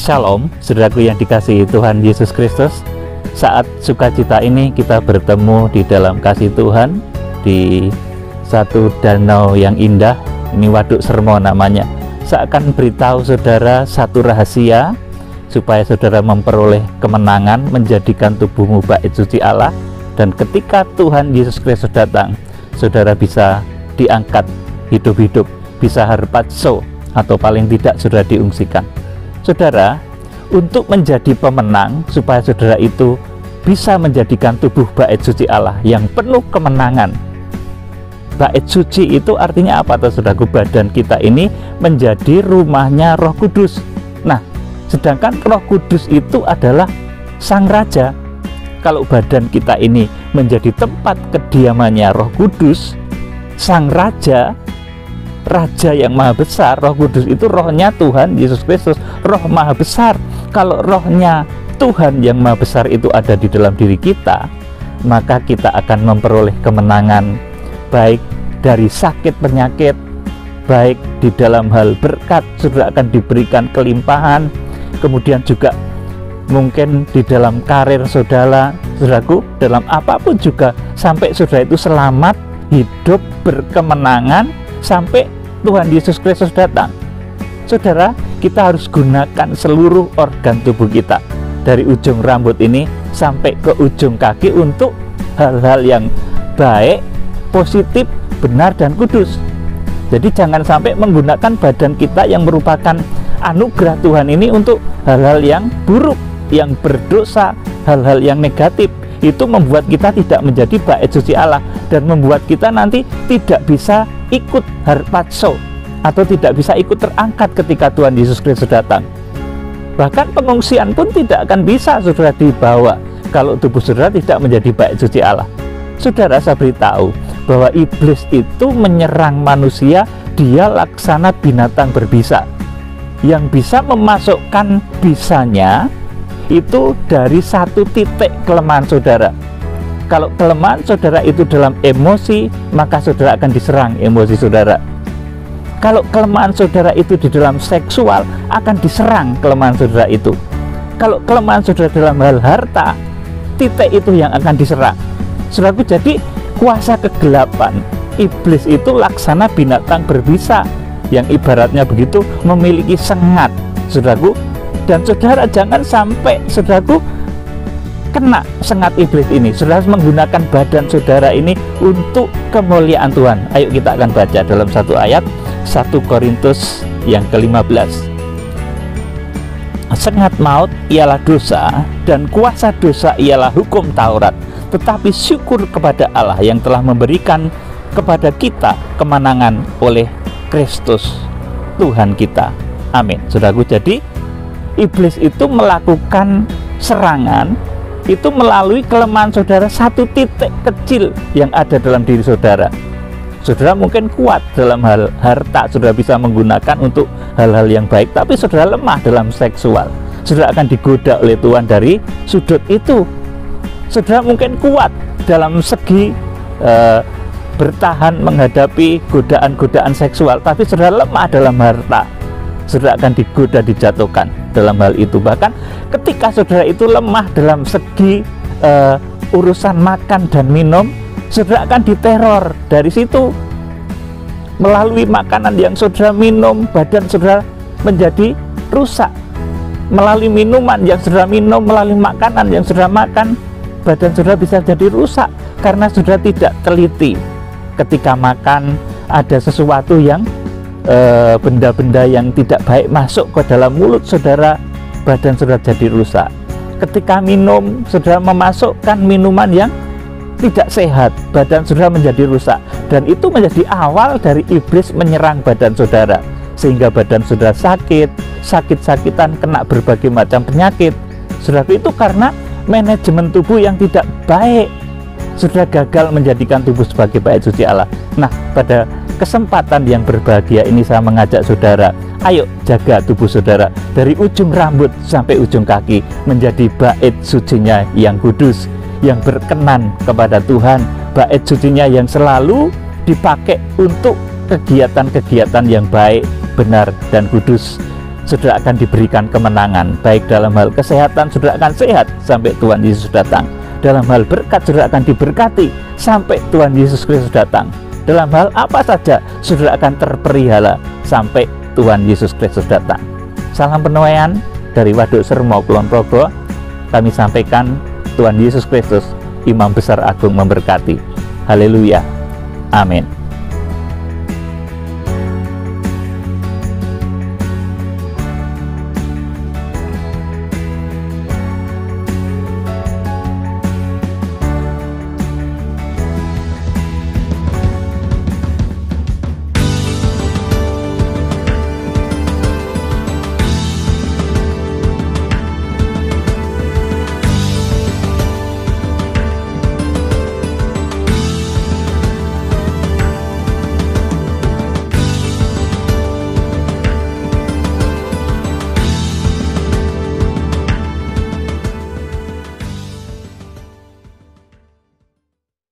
Shalom, saudaraku yang dikasihi Tuhan Yesus Kristus. Saat sukacita ini kita bertemu di dalam kasih Tuhan di satu danau yang indah. Ini Waduk Sermo namanya. Saya akan beritahu saudara satu rahasia supaya saudara memperoleh kemenangan, menjadikan tubuhmu bait suci Allah. Dan ketika Tuhan Yesus Kristus datang, saudara bisa diangkat hidup-hidup, bisa harpazo, atau paling tidak saudara diungsikan. Saudara, untuk menjadi pemenang, supaya saudara itu bisa menjadikan tubuh bait suci Allah yang penuh kemenangan. Bait suci itu artinya apa, saudaraku? Badan kita ini menjadi rumahnya Roh Kudus. Nah, sedangkan Roh Kudus itu adalah Sang Raja. Kalau badan kita ini menjadi tempat kediamannya Roh Kudus, Sang Raja, Raja yang maha besar, Roh Kudus itu rohnya Tuhan Yesus Kristus, roh maha besar. Kalau rohnya Tuhan yang maha besar itu ada di dalam diri kita, maka kita akan memperoleh kemenangan, baik dari sakit penyakit, baik di dalam hal berkat, saudara akan diberikan kelimpahan. Kemudian juga mungkin di dalam karir saudaraku, dalam apapun juga, sampai saudara itu selamat, hidup berkemenangan sampai Tuhan Yesus Kristus datang. Saudara, kita harus gunakan seluruh organ tubuh kita, dari ujung rambut ini sampai ke ujung kaki, untuk hal-hal yang baik, positif, benar, dan kudus. Jadi jangan sampai menggunakan badan kita yang merupakan anugerah Tuhan ini untuk hal-hal yang buruk, yang berdosa, hal-hal yang negatif. Itu membuat kita tidak menjadi bait suci Allah, dan membuat kita nanti tidak bisa ikut harpazo, atau tidak bisa ikut terangkat ketika Tuhan Yesus Kristus datang. Bahkan pengungsian pun tidak akan bisa saudara dibawa kalau tubuh saudara tidak menjadi bait suci Allah. Saudara, saya beritahu bahwa iblis itu menyerang manusia, dia laksana binatang berbisa yang bisa memasukkan bisanya itu dari satu titik kelemahan saudara. Kalau kelemahan saudara itu dalam emosi, maka saudara akan diserang emosi saudara. Kalau kelemahan saudara itu di dalam seksual, akan diserang kelemahan saudara itu. Kalau kelemahan saudara dalam hal harta, titik itu yang akan diserang. Saudaraku, jadi kuasa kegelapan iblis itu laksana binatang berbisa yang ibaratnya begitu memiliki sengat, saudaraku. Dan saudara jangan sampai saudaraku kena sengat iblis ini. Saudara harus menggunakan badan saudara ini untuk kemuliaan Tuhan. Ayo kita akan baca dalam satu ayat, 1 Korintus yang ke-15. Sengat maut ialah dosa, dan kuasa dosa ialah hukum Taurat. Tetapi syukur kepada Allah yang telah memberikan kepada kita kemenangan oleh Kristus Tuhan kita. Amin. Saudaraku, jadi iblis itu melakukan serangan itu melalui kelemahan saudara, satu titik kecil yang ada dalam diri saudara. Saudara mungkin kuat dalam hal harta, saudara bisa menggunakan untuk hal-hal yang baik, tapi saudara lemah dalam seksual. Saudara akan digoda oleh Tuhan dari sudut itu. Saudara mungkin kuat dalam segi bertahan menghadapi godaan-godaan seksual, tapi saudara lemah dalam harta. Saudara akan digoda, dijatuhkan dalam hal itu. Bahkan ketika saudara itu lemah dalam segi urusan makan dan minum, saudara akan diteror dari situ. Melalui makanan yang saudara minum, badan saudara menjadi rusak. Melalui minuman yang saudara minum, melalui makanan yang saudara makan, badan saudara bisa jadi rusak karena saudara tidak teliti. Ketika makan, ada sesuatu yang benda-benda yang tidak baik masuk ke dalam mulut saudara, badan saudara jadi rusak. Ketika minum, saudara memasukkan minuman yang tidak sehat, badan saudara menjadi rusak. Dan itu menjadi awal dari iblis menyerang badan saudara, sehingga badan saudara sakit-sakitan, kena berbagai macam penyakit. Saudara, itu karena manajemen tubuh yang tidak baik. Saudara gagal menjadikan tubuh sebagai bait suci Allah. Nah, pada kesempatan yang berbahagia ini saya mengajak saudara, ayo jaga tubuh saudara dari ujung rambut sampai ujung kaki menjadi bait sucinya yang kudus, yang berkenan kepada Tuhan, bait sucinya yang selalu dipakai untuk kegiatan-kegiatan yang baik, benar, dan kudus. saudara akan diberikan kemenangan. Baik dalam hal kesehatan, saudara akan sehat sampai Tuhan Yesus datang. Dalam hal berkat, saudara akan diberkati sampai Tuhan Yesus Kristus datang. Dalam hal apa saja, saudara akan terpelihara sampai Tuhan Yesus Kristus datang. Salam penuaian dari Waduk Sermo, Kulon Progo. Kami sampaikan, Tuhan Yesus Kristus, Imam Besar Agung memberkati. Haleluya. Amin.